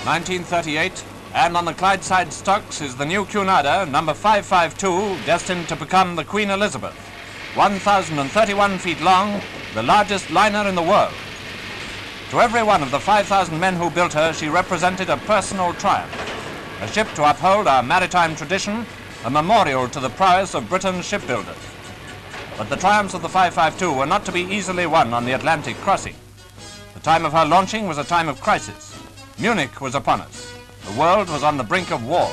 1938, and on the Clyde side stocks is the new Cunarder, number 552, destined to become the Queen Elizabeth. 1,031 feet long, the largest liner in the world. To every one of the 5,000 men who built her, she represented a personal triumph. A ship to uphold our maritime tradition, a memorial to the prowess of Britain's shipbuilders. But the triumphs of the 552 were not to be easily won on the Atlantic crossing. The time of her launching was a time of crisis. Munich was upon us. The world was on the brink of war.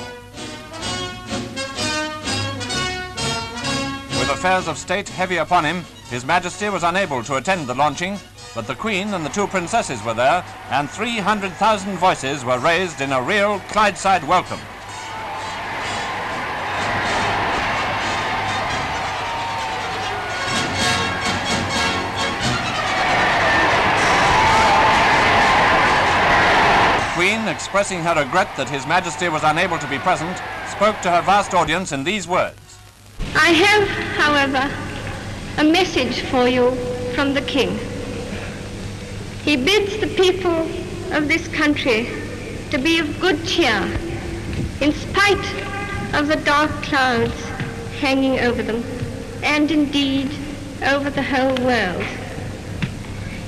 With affairs of state heavy upon him, His Majesty was unable to attend the launching, but the Queen and the two princesses were there, and 300,000 voices were raised in a real Clydeside welcome. Queen, expressing her regret that His Majesty was unable to be present, spoke to her vast audience in these words. I have, however, a message for you from the King. He bids the people of this country to be of good cheer, in spite of the dark clouds hanging over them, and indeed over the whole world.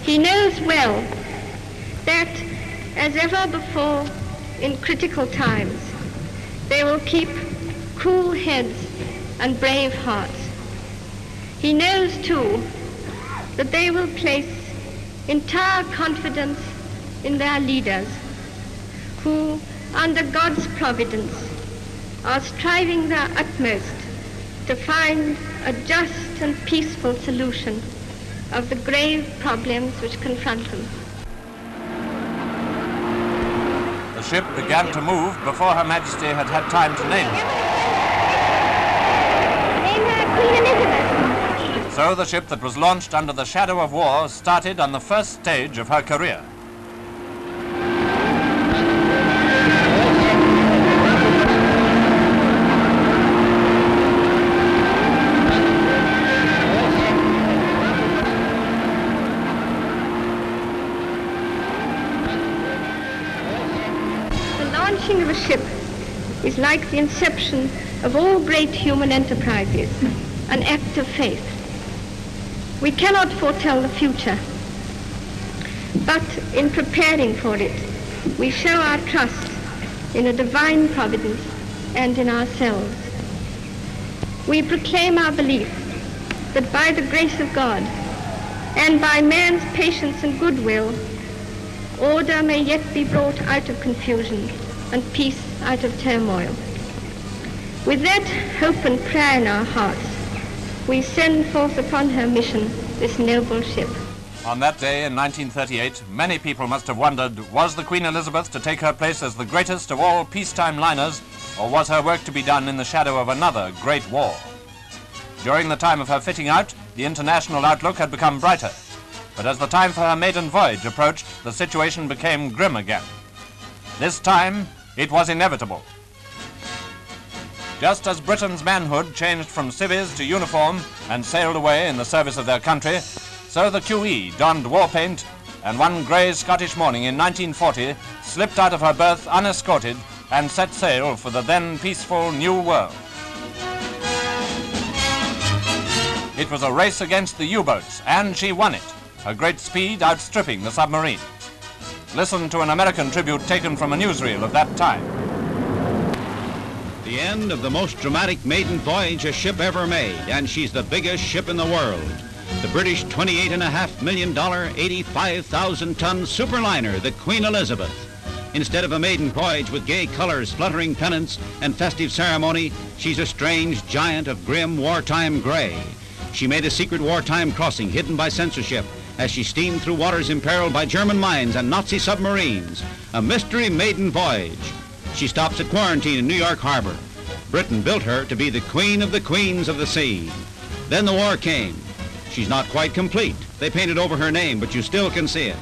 He knows well that, as ever before in critical times, they will keep cool heads and brave hearts. He knows, too, that they will place entire confidence in their leaders, who, under God's providence, are striving their utmost to find a just and peaceful solution of the grave problems which confront them. The ship began to move before Her Majesty had had time to name her. Name her Queen Elizabeth. So the ship that was launched under the shadow of war started on the first stage of her career. Launching of a ship is like the inception of all great human enterprises, an act of faith. We cannot foretell the future, but in preparing for it, we show our trust in a divine providence and in ourselves. We proclaim our belief that by the grace of God and by man's patience and goodwill, order may yet be brought out of confusion and peace out of turmoil. With that hope and prayer in our hearts, we send forth upon her mission this noble ship. On that day in 1938, many people must have wondered, was the Queen Elizabeth to take her place as the greatest of all peacetime liners, or was her work to be done in the shadow of another great war? During the time of her fitting out, the international outlook had become brighter, but as the time for her maiden voyage approached, the situation became grim again. This time, it was inevitable. Just as Britain's manhood changed from civvies to uniform and sailed away in the service of their country, so the quay donned war paint and one grey Scottish morning in 1940 slipped out of her berth unescorted and set sail for the then peaceful New World. It was a race against the U-boats, and she won it, her great speed outstripping the submarines. Listen to an American tribute taken from a newsreel of that time. The end of the most dramatic maiden voyage a ship ever made, and she's the biggest ship in the world. The British $28.5 million, 85,000-ton superliner, the Queen Elizabeth. Instead of a maiden voyage with gay colors, fluttering pennants, and festive ceremony, she's a strange giant of grim wartime gray. She made a secret wartime crossing hidden by censorship as she steamed through waters imperiled by German mines and Nazi submarines. A mystery maiden voyage. She stops at quarantine in New York Harbor. Britain built her to be the queen of the queens of the sea. Then the war came. She's not quite complete. They painted over her name, but you still can see it.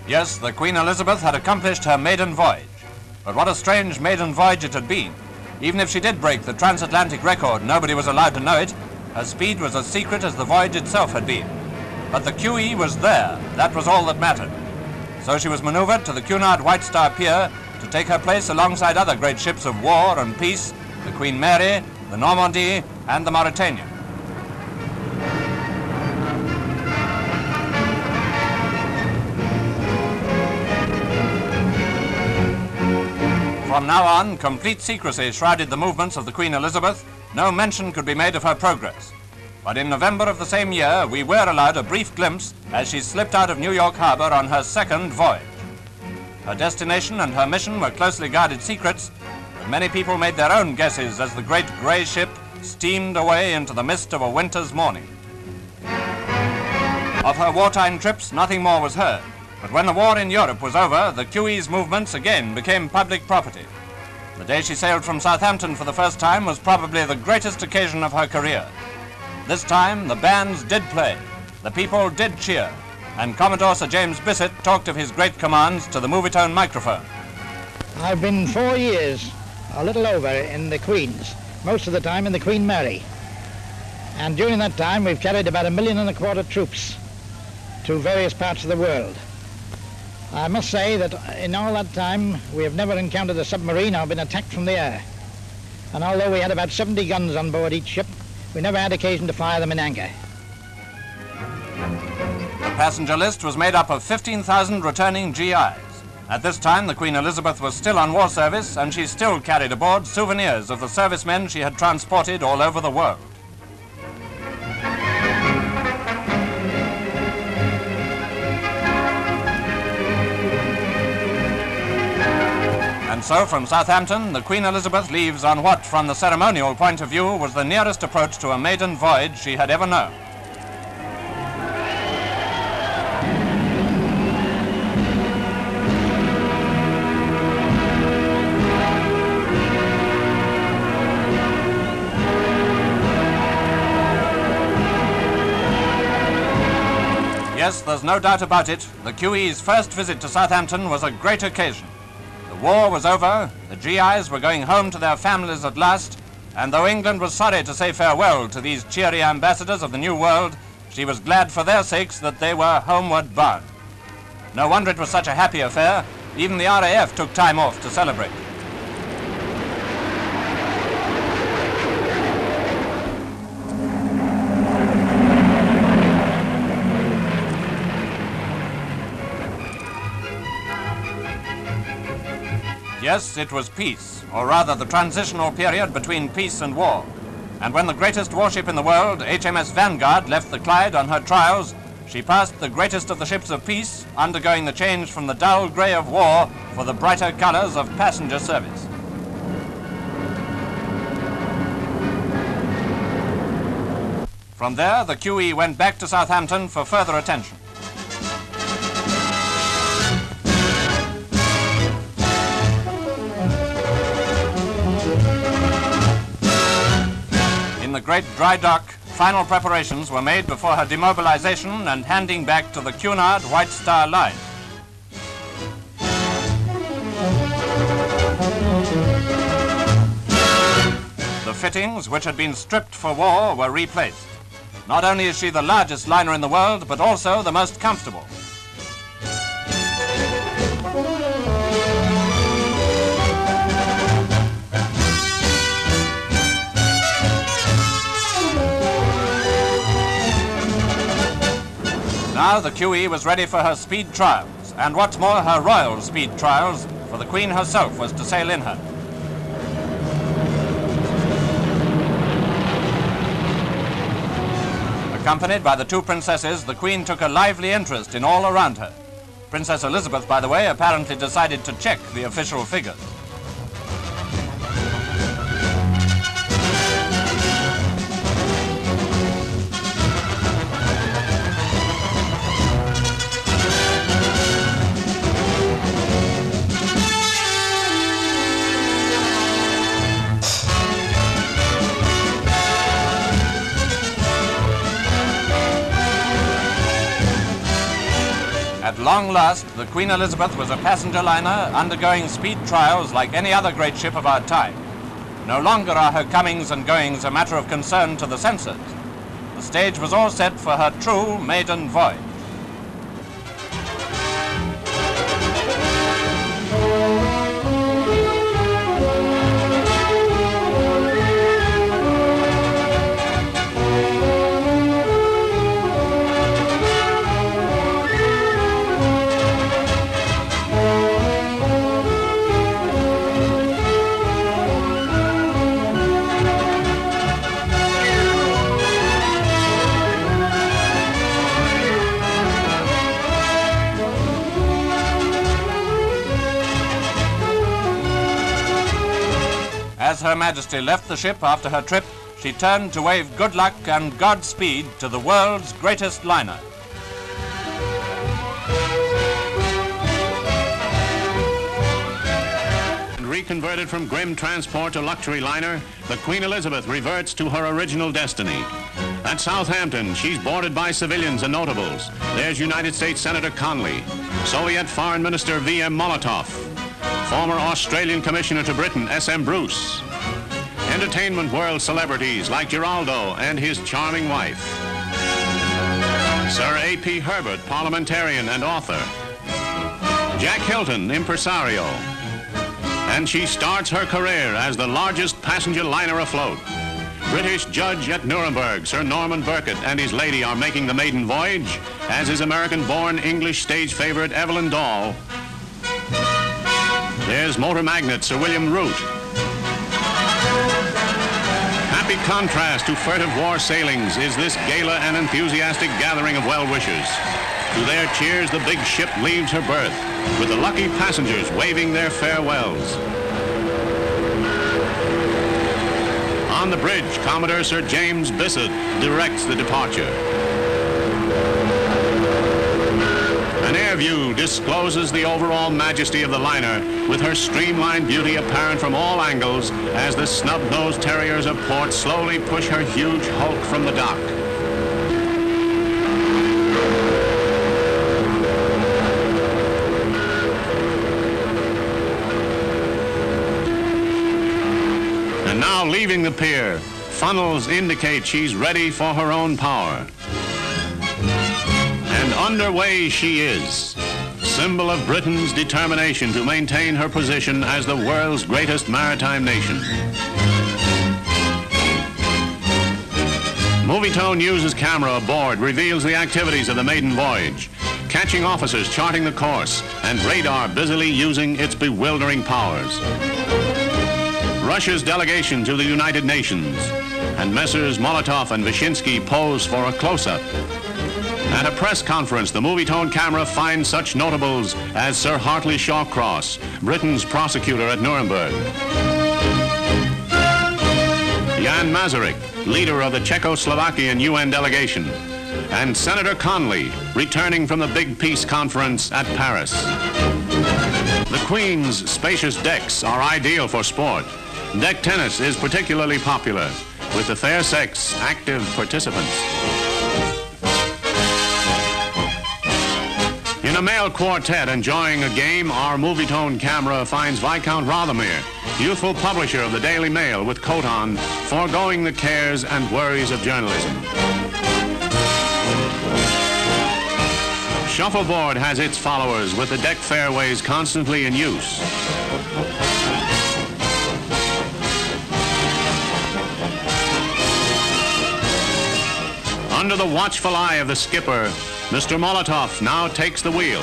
Yes, the Queen Elizabeth had accomplished her maiden voyage. But what a strange maiden voyage it had been. Even if she did break the transatlantic record, nobody was allowed to know it. Her speed was as secret as the voyage itself had been. But the QE was there. That was all that mattered. So she was maneuvered to the Cunard White Star Pier to take her place alongside other great ships of war and peace, the Queen Mary, the Normandie, and the Mauritania. From now on, complete secrecy shrouded the movements of the Queen Elizabeth. No mention could be made of her progress. But in November of the same year, we were allowed a brief glimpse as she slipped out of New York Harbor on her second voyage. Her destination and her mission were closely guarded secrets, but many people made their own guesses as the great grey ship steamed away into the mist of a winter's morning. Of her wartime trips, nothing more was heard. But when the war in Europe was over, the QE's movements again became public property. The day she sailed from Southampton for the first time was probably the greatest occasion of her career. This time, the bands did play, the people did cheer, and Commodore Sir James Bisset talked of his great commands to the Movietone microphone. I've been 4 years, a little over, in the Queen's, most of the time in the Queen Mary. And during that time, we've carried about 1.25 million troops to various parts of the world. I must say that in all that time, we have never encountered a submarine or been attacked from the air. And although we had about 70 guns on board each ship, we never had occasion to fire them in anger. The passenger list was made up of 15,000 returning GIs. At this time, the Queen Elizabeth was still on war service, and she still carried aboard souvenirs of the servicemen she had transported all over the world. And so from Southampton, the Queen Elizabeth leaves on what, from the ceremonial point of view, was the nearest approach to a maiden voyage she had ever known. Yes, there's no doubt about it, the QE's first visit to Southampton was a great occasion. The war was over, the GIs were going home to their families at last, and though England was sorry to say farewell to these cheery ambassadors of the New World, she was glad for their sakes that they were homeward bound. No wonder it was such a happy affair. Even the RAF took time off to celebrate. Yes, it was peace, or rather the transitional period between peace and war. And when the greatest warship in the world, HMS Vanguard, left the Clyde on her trials, she passed the greatest of the ships of peace, undergoing the change from the dull grey of war for the brighter colours of passenger service. From there, the QE went back to Southampton for further attention. In the great dry dock, final preparations were made before her demobilization and handing back to the Cunard White Star Line. The fittings, which had been stripped for war, were replaced. Not only is she the largest liner in the world, but also the most comfortable. Now the QE was ready for her speed trials, and what's more, her royal speed trials, for the Queen herself was to sail in her. Accompanied by the two princesses, the Queen took a lively interest in all around her. Princess Elizabeth, by the way, apparently decided to check the official figures. At long last, the Queen Elizabeth was a passenger liner undergoing speed trials like any other great ship of our time. No longer are her comings and goings a matter of concern to the censors. The stage was all set for her true maiden voyage. As Her Majesty left the ship after her trip, she turned to wave good luck and Godspeed to the world's greatest liner. Reconverted from grim transport to luxury liner, the Queen Elizabeth reverts to her original destiny. At Southampton, she's boarded by civilians and notables. There's United States Senator Conley, Soviet Foreign Minister V.M. Molotov, former Australian Commissioner to Britain S.M. Bruce, entertainment world celebrities like Giraldo and his charming wife, Sir A.P. Herbert, parliamentarian and author, Jack Hilton, impresario, and she starts her career as the largest passenger liner afloat. British judge at Nuremberg, Sir Norman Burkett, and his lady are making the maiden voyage, as is American-born English stage favorite Evelyn Dahl. There's motor magnate Sir William Root. Happy contrast to furtive war sailings is this gala and enthusiastic gathering of well-wishers. To their cheers, the big ship leaves her berth, with the lucky passengers waving their farewells. On the bridge, Commodore Sir James Bisset directs the departure. An air view discloses the overall majesty of the liner, with her streamlined beauty apparent from all angles as the snub-nosed terriers of port slowly push her huge hulk from the dock. And now leaving the pier, funnels indicate she's ready for her own power. And underway she is, symbol of Britain's determination to maintain her position as the world's greatest maritime nation. Movietone News' camera aboard reveals the activities of the maiden voyage, catching officers charting the course, and radar busily using its bewildering powers. Russia's delegation to the United Nations, and Messrs. Molotov and Wyszynski pose for a close-up. At a press conference, the Movietone camera finds such notables as Sir Hartley Shawcross, Britain's prosecutor at Nuremberg, Jan Masaryk, leader of the Czechoslovakian UN delegation, and Senator Conley, returning from the Big Peace Conference at Paris. The Queen's spacious decks are ideal for sport. Deck tennis is particularly popular, with the fair sex active participants. In a male quartet enjoying a game, our Movietone camera finds Viscount Rothermere, youthful publisher of the Daily Mail with coat on, foregoing the cares and worries of journalism. Shuffleboard has its followers, with the deck fairways constantly in use. Under the watchful eye of the skipper, Mr. Molotov now takes the wheel.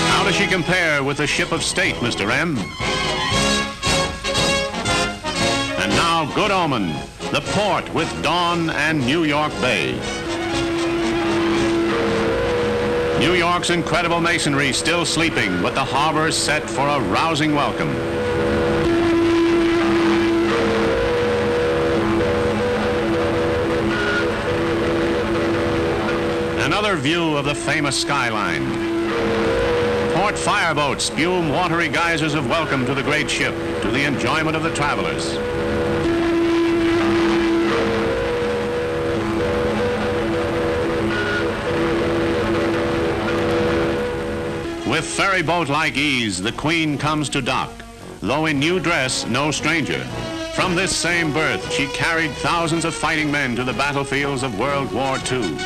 How does she compare with the ship of state, Mr. M? And now, good omen, the port with dawn and New York Bay. New York's incredible masonry still sleeping, but the harbor's set for a rousing welcome. Another view of the famous skyline. Port fireboats spume watery geysers of welcome to the great ship, to the enjoyment of the travelers. With ferry boat-like ease, the Queen comes to dock, though in new dress, no stranger. From this same berth, she carried thousands of fighting men to the battlefields of World War II.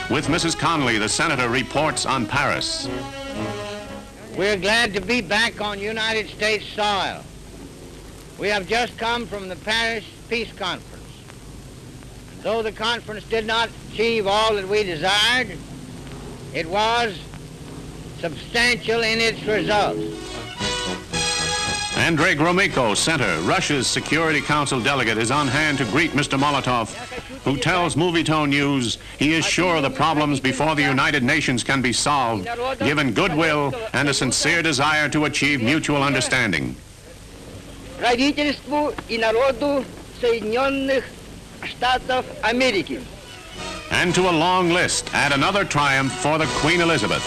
With Mrs. Conley, the senator reports on Paris. We're glad to be back on United States soil. We have just come from the Paris Peace Conference. Though the conference did not achieve all that we desired, it was substantial in its results. Andrei Gromyko, Center, Russia's Security Council delegate, is on hand to greet Mr. Molotov, who tells Movietone News he is sure the problems before the United Nations can be solved, given goodwill and a sincere desire to achieve mutual understanding. Правительству и народу Соединенных Штатов Америки. And to a long list, add another triumph for the Queen Elizabeth.